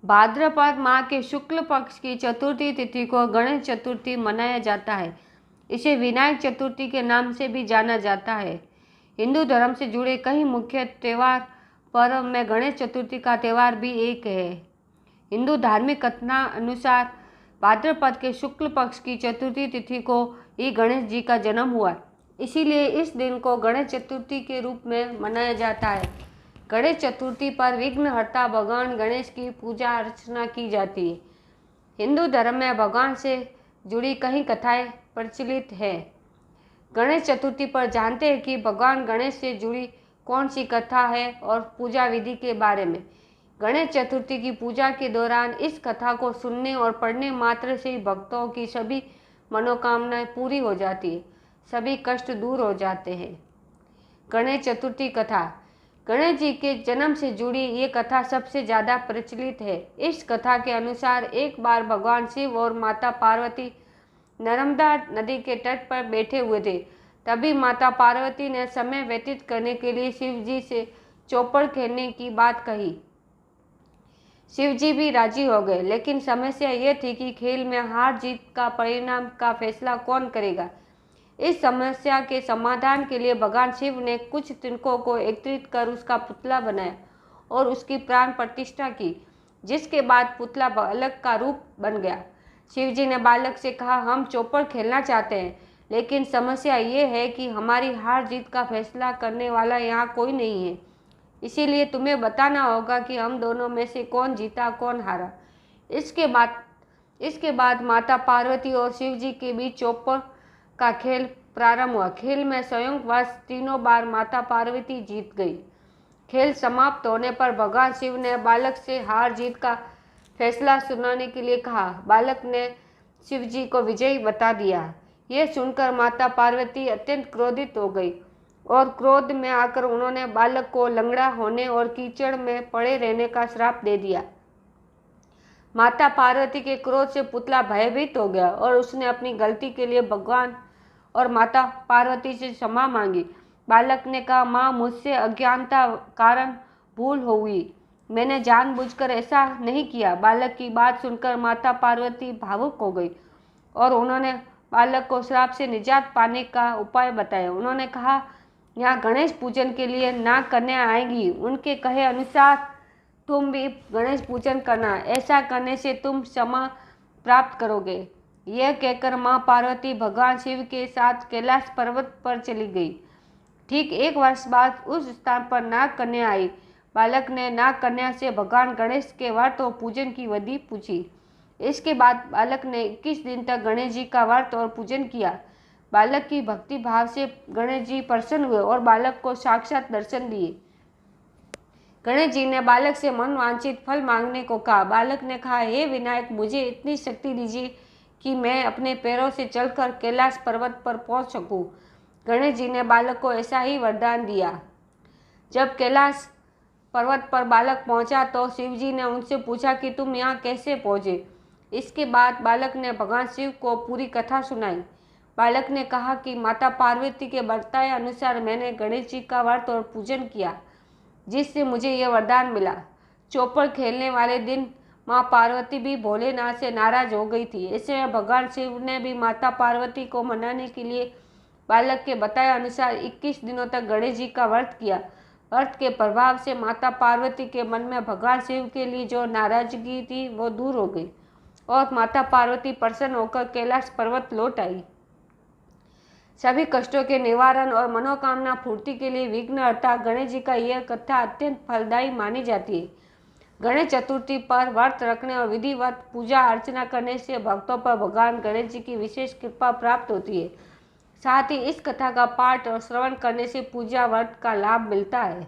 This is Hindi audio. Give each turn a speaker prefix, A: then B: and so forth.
A: भाद्रपद माह के शुक्ल पक्ष की चतुर्थी तिथि को गणेश चतुर्थी मनाया जाता है। इसे विनायक चतुर्थी के नाम से भी जाना जाता है। हिंदू धर्म से जुड़े कई मुख्य त्यौहार पर्व में गणेश चतुर्थी का त्यौहार भी एक है। हिंदू धार्मिक कथना अनुसार भाद्रपद के शुक्ल पक्ष की चतुर्थी तिथि को ही गणेश जी का जन्म हुआ, इसीलिए इस दिन को गणेश चतुर्थी के रूप में मनाया जाता है। गणेश चतुर्थी पर विघ्नहर्ता भगवान गणेश की पूजा अर्चना की जाती है। हिंदू धर्म में भगवान से जुड़ी कई कथाएं प्रचलित है। गणेश चतुर्थी पर जानते हैं कि भगवान गणेश से जुड़ी कौन सी कथा है और पूजा विधि के बारे में। गणेश चतुर्थी की पूजा के दौरान इस कथा को सुनने और पढ़ने मात्र से ही भक्तों की सभी मनोकामनाएं पूरी हो जाती है, सभी कष्ट दूर हो जाते हैं। गणेश चतुर्थी कथा। गणेश जी के जन्म से जुड़ी ये कथा सबसे ज़्यादा प्रचलित है। इस कथा के अनुसार एक बार भगवान शिव और माता पार्वती नर्मदा नदी के तट पर बैठे हुए थे। तभी माता पार्वती ने समय व्यतीत करने के लिए शिव जी से चौपड़ खेलने की बात कही। शिव जी भी राजी हो गए, लेकिन समस्या ये थी कि खेल में हार जीत का परिणाम का फैसला कौन करेगा। इस समस्या के समाधान के लिए भगवान शिव ने कुछ तिनकों को एकत्रित कर उसका पुतला बनाया और उसकी प्राण प्रतिष्ठा की, जिसके बाद पुतला बालक का रूप बन गया। शिव जी ने बालक से कहा, हम चौपड़ खेलना चाहते हैं, लेकिन समस्या ये है कि हमारी हार जीत का फैसला करने वाला यहाँ कोई नहीं है, इसीलिए तुम्हें बताना होगा कि हम दोनों में से कौन जीता कौन हारा। इसके बाद माता पार्वती और शिव जी के बीच चौपड़ का खेल प्रारंभ हुआ। खेल में संयोगवश तीनों बार माता पार्वती जीत गई। खेल समाप्त होने पर भगवान शिव ने बालक से हार जीत का फैसला सुनाने के लिए कहा। बालक ने शिव जी को विजयी बता दिया। यह सुनकर माता पार्वती अत्यंत क्रोधित हो गई और क्रोध में आकर उन्होंने बालक को लंगड़ा होने और कीचड़ में पड़े रहने का श्राप दे दिया। माता पार्वती के क्रोध से पुतला भयभीत हो गया और उसने अपनी गलती के लिए भगवान और माता पार्वती से क्षमा मांगी। बालक ने कहा, माँ, मुझसे अज्ञानता कारण भूल हुई, मैंने जानबूझकर ऐसा नहीं किया। बालक की बात सुनकर माता पार्वती भावुक हो गई और उन्होंने बालक को श्राप से निजात पाने का उपाय बताया। उन्होंने कहा, यहाँ गणेश पूजन के लिए नाग कन्या आएंगी, उनके कहे अनुसार तुम भी गणेश पूजन करना, ऐसा करने से तुम क्षमा प्राप्त करोगे। यह कहकर माँ पार्वती भगवान शिव के साथ कैलाश पर्वत पर चली गई। ठीक 1 वर्ष बाद उस स्थान पर नाग कन्या आई। बालक ने नाग कन्या से भगवान गणेश के व्रत और पूजन की विधि पूछी। इसके बाद बालक ने 21 दिन तक गणेश जी का व्रत और पूजन किया। बालक की भक्ति भाव से गणेश जी प्रसन्न हुए और बालक को साक्षात दर्शन दिए। गणेश जी ने बालक से मन वांछित फल मांगने को कहा। बालक ने कहा, हे विनायक, मुझे इतनी शक्ति दीजिए कि मैं अपने पैरों से चलकर कैलाश पर्वत पर पहुंच सकूं। गणेश जी ने बालक को ऐसा ही वरदान दिया। जब कैलाश पर्वत पर बालक पहुंचा तो शिव जी ने उनसे पूछा कि तुम यहाँ कैसे पहुँचे। इसके बाद बालक ने भगवान शिव को पूरी कथा सुनाई। बालक ने कहा कि माता पार्वती के बताए अनुसार मैंने गणेश जी का व्रत और पूजन किया, जिससे मुझे यह वरदान मिला। चौपड़ खेलने वाले दिन माँ पार्वती भी भोलेनाथ से नाराज हो गई थी। ऐसे में भगवान शिव ने भी माता पार्वती को मनाने के लिए बालक के बताए अनुसार 21 दिनों तक गणेश जी का व्रत किया। व्रत के प्रभाव से माता पार्वती के मन में भगवान शिव के लिए जो नाराजगी थी वो दूर हो गई और माता पार्वती प्रसन्न होकर कैलाश पर्वत लौट आई। सभी कष्टों के निवारण और मनोकामना पूर्ति के लिए विघ्नहर्ता गणेश जी का यह कथा अत्यंत फलदायी मानी जाती है। गणेश चतुर्थी पर व्रत रखने और विधिवत पूजा अर्चना करने से भक्तों पर भगवान गणेश जी की विशेष कृपा प्राप्त होती है। साथ ही इस कथा का पाठ और श्रवण करने से पूजा व्रत का लाभ मिलता है।